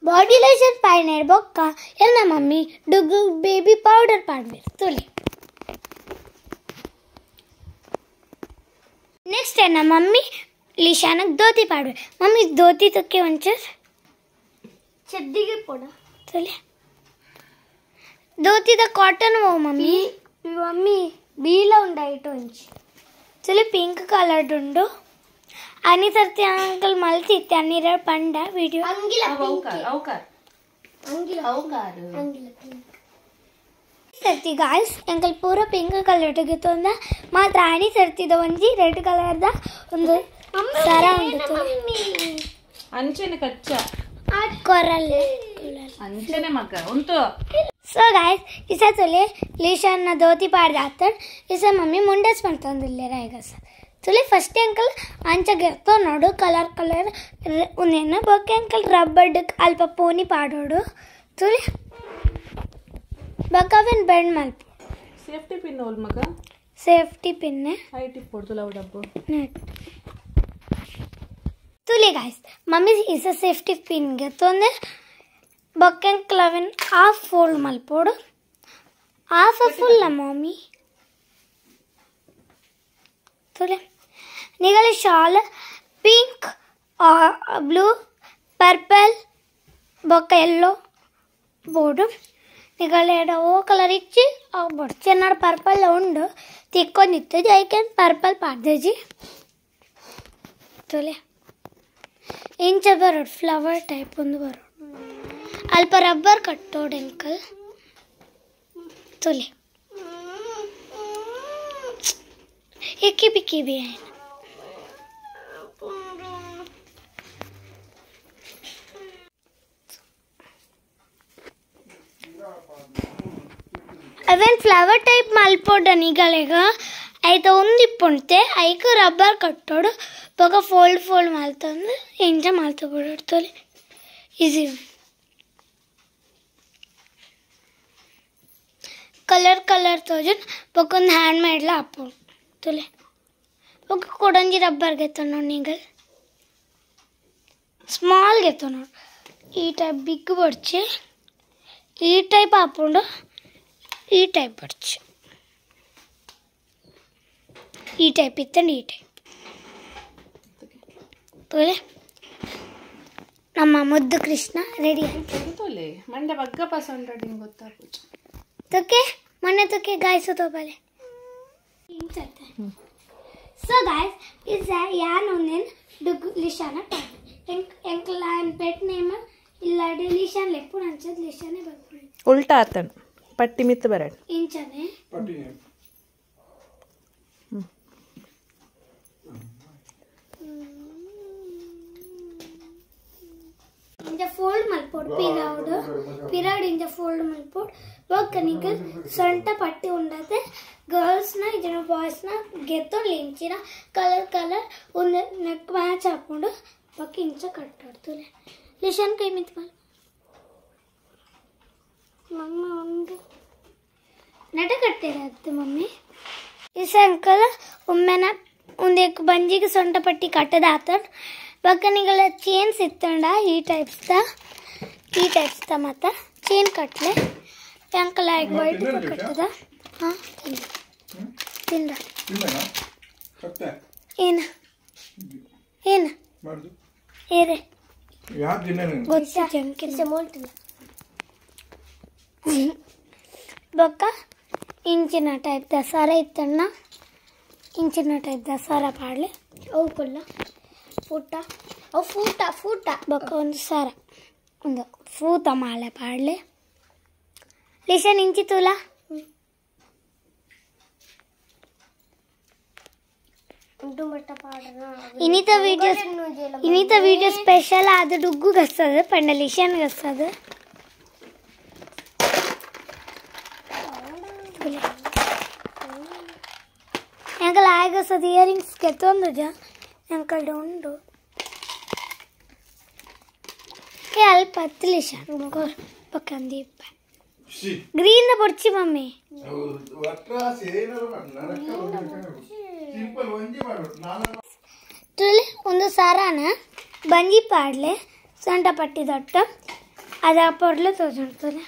Body lotion पाडणार बघ ना मम्मी डुगू बेबी पाउडर पाडणार तुले नेक्स्ट है ना मम्मी लिशानक धोती पाडवे मम्मी धोती तो के वंचर चड्डी के पोड़ा चले धोती तो कॉटन वो मम्मी मम्मी बीला उंडाइटो इंच चले पिंक कलर उंडो आणि तर ते अंकल मलती त्यांनी रे पंडा व्हिडिओ अंगिला अवकार ಸರ್ತಿ ಗಾಯ್ಸ್ ಅಂಕಲ್ ಪೂರ ಪಿಂಕ್ ಕಲರ್ ಗಿತ್ತೊಂದ ಮಾತ್ರ ಆಣಿ ಸರ್ತಿದ ಒಂಜಿ ರೆಡ್ ಕಲರ್ ದ ಒಂದು ಸರ ಉಂಟು ಅಂಚೆನೆ ಕಚ್ಚ ಕೊರಲ್ ಅಂಚೆನೆ ಮಕ್ಕ ಉಂಟು ಸೊ ಗಾಯ್ಸ್ ಇಸ ತುಲೆ ಲಿಶಾನ್ನ ಧೋತಿ ಪಾಡ್ದ ಆತಡ್ ಇಸ ಮಮ್ಮಿ ಮುಂಡಸ್ ಮಾಡ್ತಂದಿಲ್ಲ ರಾಯಗಸ ತುಲೆ ಫಸ್ಟ್ ಅಂಕಲ್ ಅಂಚಗಿರ್ತೋ ನೋಡು ಕಲರ್ ಕಲರ್ ಉನ್ನೇನ ಬೊಕ್ಕೆ ಅಂಕಲ್ ರಬ್ಬರ್ ಅಲ್ಪ ಪೋನಿ ಪಾಡೋಡು ತುಲೆ बकावन बैंड माल सेफ्टी पिन होल मगा सेफ्टी पिन ने हाइट पोड़ तो लाउ डब्बो नेट तुले गाइस मम्मी इस सेफ्टी पिन गे तोंदे बकन क्लवन हाफ फोल्ड माल पोड़ हाफ फुल ला मम्मी तुले निगले शाल पिंक और ब्लू पर्पल बक येलो बोर्ड निगलेड ओ कलर इच्छी बड़चेनाड पर्पल उंडु तिक्कोंदित्तु जैकेन पर्पल पाड्देजि तोले इंच बरोड फ्लवर टाइप उंदु बरोड अल्प रब्बर कट्टोड अंकल तोले इक्की पिक्की भी है अवेन फ्लवर टाइप मल्पोड निगलेगा ऐतो उंदिप्पुंटे ऐकु रब्बर कट्टोडु बग फोल्ड फोल्ड माल्तंदु इंच माल्तो बिडुतले ಈಸಿ कलर कलर तोजन बकोंद हैंड मेड ला आपो तोले बग कोडंजी रब्बर गेतो नो निगल स्मॉल गेतो नो ई टाइप बिग बर्चे ई टाइप आपोंडो ಈ ಟೈಪ್ ಬರ್ಚ್ ಈ ಟೈಪ್ ಇತ್ತಂಡು ಈ ಟೈಪ್ ತೋಲೆ ನಮ್ಮ ಮುದ್ದು ಕೃಷ್ಣ ರೆಡಿ ತೋಲೆ ಮಂಡೆ ಬಗ್ಗ ಪಸಂಡಡಿಂಗ್ ಗೊತ್ತಾಗ್ಬೋದು ತೋಕೆ ಮೊನ್ನೆ ತೋಕೆ ಗಾಯ್ಸು ತೋಬಲೆ ಸೊ ಗಾಯ್ಸ್ ಇಸ್ ಯಾನ್ ಒಂದೆನ್ ಡುಗ್ ಲಿಶಾನ ಎಂಕಲ್ ಆನ್ ಪೆಟ್ ನೇಮ್ ಇಲ್ಲ ಲಿಶಾನ್ ಲೆಪ್ಪು ಅಂಚದ್ ಲಿಶಾನೆ ಬರ್ಬೋದು ಉಲ್ಟಾ ಆತನ್ पट्टी मित बरड इंचने पट्टी इंजा फोल्ड मल्पोड पिराउड इंजा फोल्ड मल्पोड वर्क निकल संट पट्टी उंडते गर्ल्स ना इजन बॉयज ना गेतो लिंचिना कलर कलर उन नेक मैच हाकोंडु वर्क इंच कट्टाडुतले लिशन कई मित मल मम्मा नट कट्टे रहते मम्मी इस अंकल उम्मेना उन एक बंजी की सोंट पट्टी कट्टे दातन बकनिगल चेन सित्तंडा ई टाइप्स ता मत चेन कट्ले अंकल एक वाइट कट्टदा हां तिंदा ತಿನ್ನನಾ ಕಟ್ಟೆ ಏನ ಮಾಡ್ದು ಏರೆ ಯಾಕೆ ತಿನ್ನನೆ ಗೊತ್ತಾ ಜಂಕಿನ ಮೋಲ್ಟಿನ ಬೊಕ್ಕ ಇಂಚಿನ ಟೈಪ್ ದಸರಾ ಇತ್ತಣ್ಣ ಇಂಚಿನ ಟೈಪ್ ದಸರಾ ಪಾಡ್ಲೆ ಅವು ಕೊಲ್ಲ ಫೂಟ ಬೊಕ್ಕ ಒಂದು ಸರ ಒಂದು ಫೂತ ಮಾಲೆ ಪಾಡ್ಲೆ ಲಿಶನ್ ಇಂಚಿ ತುಲ ಇನ್ನಿತ ವಿಡಿಯೋ ಸ್ಪೆಷಲ್ ಆದ ಡುಗ್ಗು ಗಸ್ತದ ಪಂಡ ಲಿಶನ್ ಗಸ್ತದ अंकल आएगा सद इयरिंग्स केतोंदु जा अंकल डोंडु के अल्प हत्लिशान गोर पक्कंदी ग्रीन बर्ची मम्मी ವಟ್ರಾಸ್ ಏನಾರು ಸಿಂಪಲ್ ಒಂಜಿ ಮಾಡು ನಾನು ತುಲೆ ಒಂದು ಸಾರಾನ ಬಂಜಿ ಪಾಡ್ಲೆ ಸಂಟ ಪಟ್ಟಿ ದೊಟ್ಟ ಅದು ಆ ಪೊರ್ಲು ತೋರಿಸ್ತಾರೆ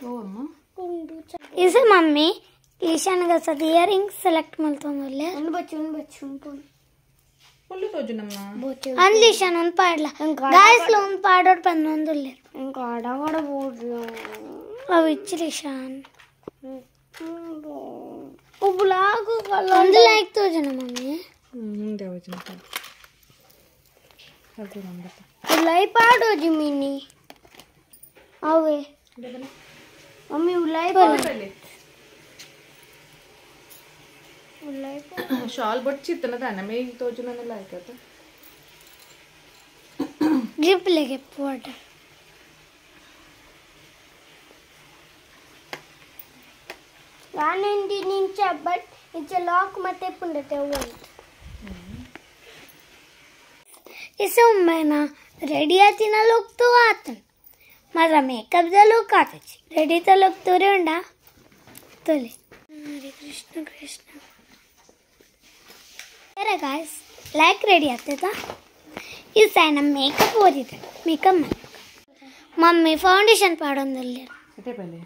ಓ ಅಮ್ಮ ಇದು ಮಮ್ಮಿ ಈಶಾನ್ಗೆ ಸದ ಇಯರಿಂಗ್ಸ್ ಸೆಲೆಕ್ಟ್ ಮಾಡ್ತಂದ್ರೆ ಫುಲ್ಲು ತೋಜು ನಮ್ಮ ಅಂದ್ಲಿ ಈಶಾನ್ ಒಂದು ಪಾಡ್ಲ ಗಾಯಸ್ಲು ಒಂದು ಪಾಡೋಡು ಬಂದು ಒಂದಿಲ್ಲ ಅವು ಇಚ್ಚಿರಿ ಈಶಾನ್ ಒಂದು ಲೈಕ್ ತೋಜನ ಮಮ್ಮಿ ಮುಂದೆ ವಚನ ಅದು ನಂಬತ್ತ उलाई पाडो जिमिनी आवे मम्मी उलाई पहले उलाई शाल बच्चित ना मैं तो जो मैंने लाइक था गिफ्ट लेके पोट गानेंडी निंचा बट इचे लॉक मते पुंडते वोंट इसे उम्मेना रेडी आती ना लोग तो आते मारा मेकअप दा लोग आते रेडी तो लोग तो रे उंडा तो ले हरे कृष्ण कृष्ण अरे गाइस लाइक रेडी आते था इस है ना मेकअप हो रही था मेकअप में मम्मी फाउंडेशन पाड़ों दल्ले अटे पहले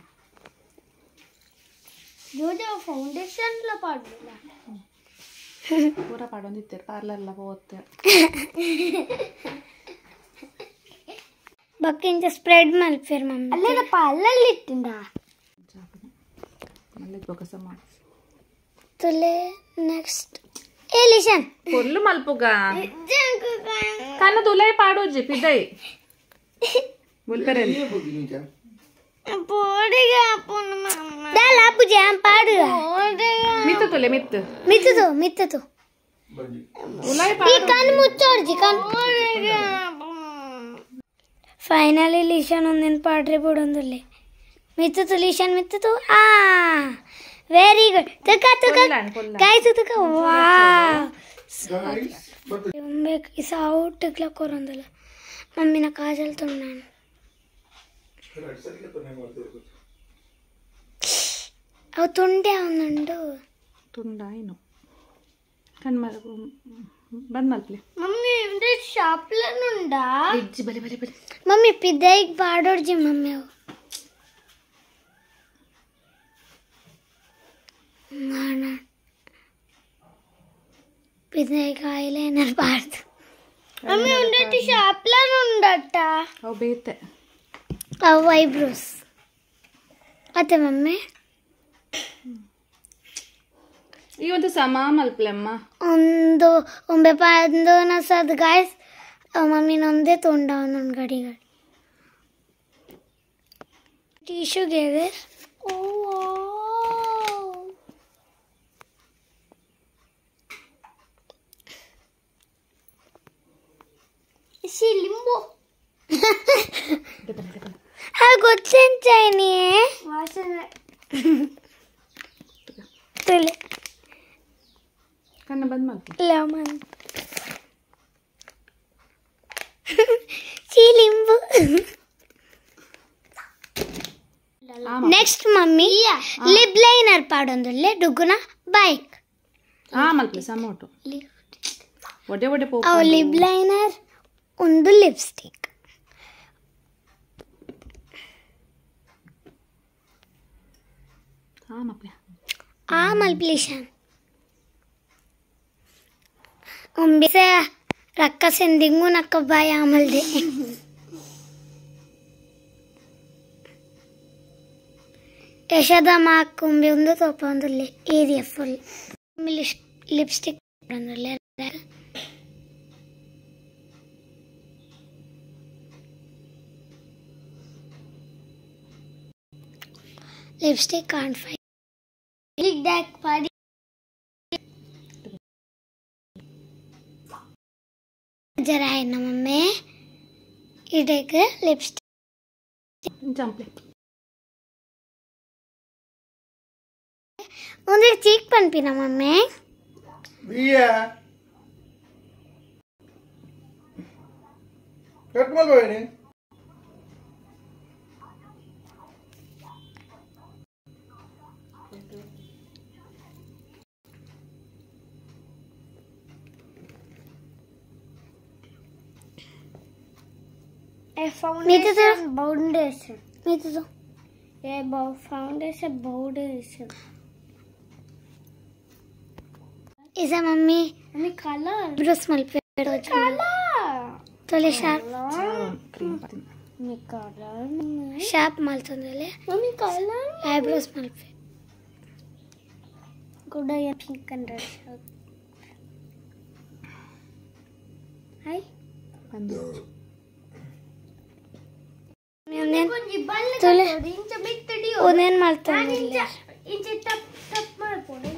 जो फाउंडेशन ला पाड़ोला पूरा पाड़ों दित्ते पार्लर ला ಹೋಗ್ತೆ ಬಕ್ಕಿಂದ ಸ್ಪ್ರೆಡ್ ಮಾಡಿ ಫಿರ್ ಮಮ್ಮಿ ಅಲ್ಲೇನಪ್ಪ ಅಲ್ಲಲ್ಲಿ ಇಟ್ಟಿಂದ ಮಲ್ಲಿ ಬೊಕಸ ಮಾಡ ತುಲೆ ನೆಕ್ಸ್ಟ್ ಎಲಿಷನ್ ಕೊಲ್ಲು ಮಲ್ಪುಗ ಕನ್ನ ತುಲೈ ಪಾಡೋಜಿ ಪಿದೈ बोलपेरेल पोड़ेगा अपन मम्मा डाल आप जाम पाड़ेगा मित्त तुले मित्त मित्त तो उलाई ये कान मुच्चोड़ जी कान फाइनली लिशन उन्दिन पाड्रे बोडंदुल्ले मित्त तो आ वेरी गुड तुका गाइस तुका वाव इस आउट क्ला कोरंदला मम्मी ना काजल तुन्नानु ಅವು ತುಂಡೆ ಅವನುಂಡು ತುಂಡ ಏನು ಕಣ್ಮರ ಬಂದ್ ಮಲ್ಪಲೆ ಮಮ್ಮಿ ಇಂದ ಶಾಪ್ಲನುಂಡಾ ಇಜ್ಜಿ ಬಲೆ ಬಲೆ ಬಲೆ ಮಮ್ಮಿ ಪಿದೈಗ್ ಬಾಡೋಡ್ಜಿ ಮಮ್ಮಿ ಅವು ನಾನ ಪಿದೈಗ್ ಐಲೈನರ್ ಬಾರ್ದು ಮಮ್ಮಿ ಇಂದ ಶಾಪ್ಲನುಂಡಟ್ಟ ಅವು ಬೇತೆ ಅವು ಐಬ್ರೋಸ್ ಅತ್ತೆ ಮಮ್ಮಿ ಈ ಒಂದು ಸಮ ಮಲ್ಪಲೆಮ್ಮ ಒಂದು ಒಂಬೆ ಪಾಂದು ನಸದ್ ಗಾಯ್ಸ್ ಮಮ್ಮಿ ನೊಂದೇ ತೊಂಡ ಒಂದೊಂದು ಗಡಿ ಗಡಿ ಟಿಶ್ಯೂ ಗೆದೆ ಲಿಂಬು ಗೊತ್ತೇನಿ ವಾಸನೆ ತಲೆ ಕಣ್ಣ ಬಂದ್ ಮಲ್ಪಲೆ ಲೆಮನ್ ಲಿಂಬು ನೆಕ್ಸ್ಟ್ ಮಮ್ಮಿ ಲಿಪ್ ಲೈನರ್ ಪಾಡೊಂದುಲ್ಲೆ ಡುಗ್ಗುನ ಬೈಕ್ ಮಲ್ಪಲೆ ಸಮೋಟು ಒಡೆ ಒಡೆ ಪೋ ಅವು ಲಿಪ್ ಲೈನರ್ ಒಂದು ಲಿಪ್ಸ್ಟಿಕ್ ಮಲ್ಪಲೆ ಮಲ್ಪ್ಲಿಷನ್ ಒಂಬಿಸೆ ರಕ್ಕ ಸೆಂದಿಂಗು ನಕ್ಕ ಬಾಯ ಆಮಲ್ದೆ ಯಶೋದ ಮಾಕ್ ಒಂಬಿ ಒಂದು ತೋಪ ಒಂದುಲ್ಲೆ ಏರಿಯಾ ಫುಲ್ ಲಿಪ್ಸ್ಟಿಕ್ ಒಂದುಲ್ಲೆ ಲಿಪ್ಸ್ಟಿಕ್ ಕಾಂಟ್ ಫೈ ದಾಕ್ ಪಾಡಿ जरा है ना मम्मी इडेक लिपस्टिक जंपले उन्हें चीक पनपीना मम्मी दिया कट मल बने फाउंडेशन फाउंडेशन ये फाउंडेशन फाउंडेशन इसे मम्मी कलर ब्रश मल्पेरो तोले sharp मल्तुंदले mummy colour eyebrows మల్పే good ये पिंक कलर हाय ओनेन मल्तुंदले इंचे टप टप मल्पोडे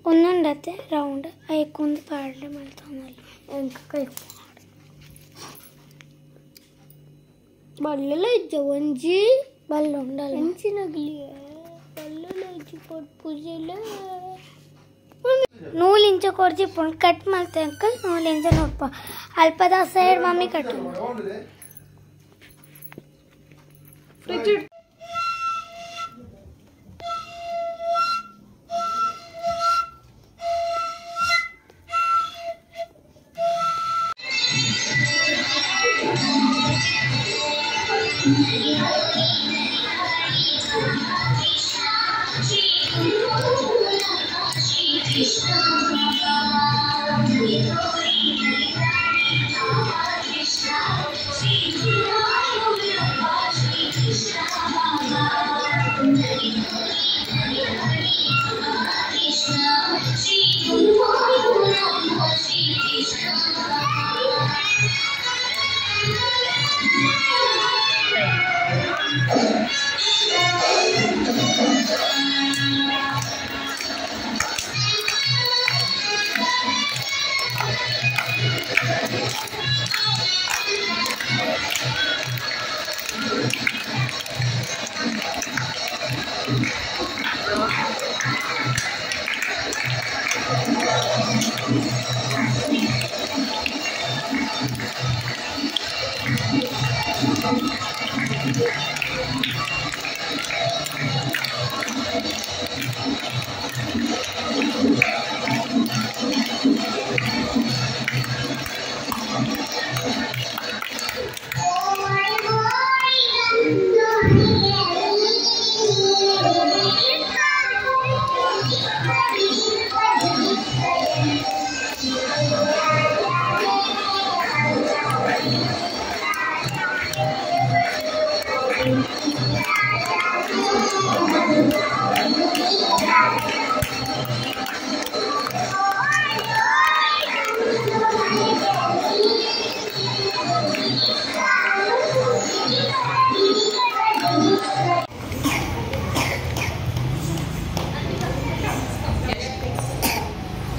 ಒಂದೊಂದತ್ತೆ ರೌಂಡ್ ಐಕೊಂದು ಪಾರ್ಲೆ ಮಾಡ್ತಾನಲ್ಲ ಎಂಕ ಕೈ ಬಲ್ಲೆಲ್ಲ ಇದ್ದ ಒಂಜಿ ಬಲ್ಲ ಉಂಡಲ್ಲ ಹೆಂಚಿನಗ್ಲಿ ಬಲ್ಲೆಲ್ಲ ಇಜ್ಜಿ ಕೊಟ್ಟು ಪೂಜೆಲ್ಲ ನೂಲು ಇಂಚ ಕೊಡ್ಜಿ ಪುಂಡ್ ಕಟ್ ಮಾಡ್ತೆ ಅಂಕಲ್ ನೂಲು ಇಂಚ ನೋಡ್ಪ ಅಲ್ಪದ ಸೈಡ್ ಮಮ್ಮಿ ಕಟ್ಟು fridge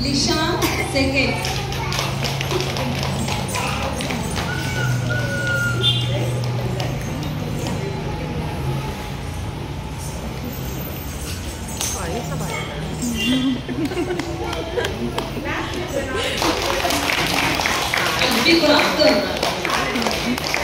Lishan second. Lebih kurang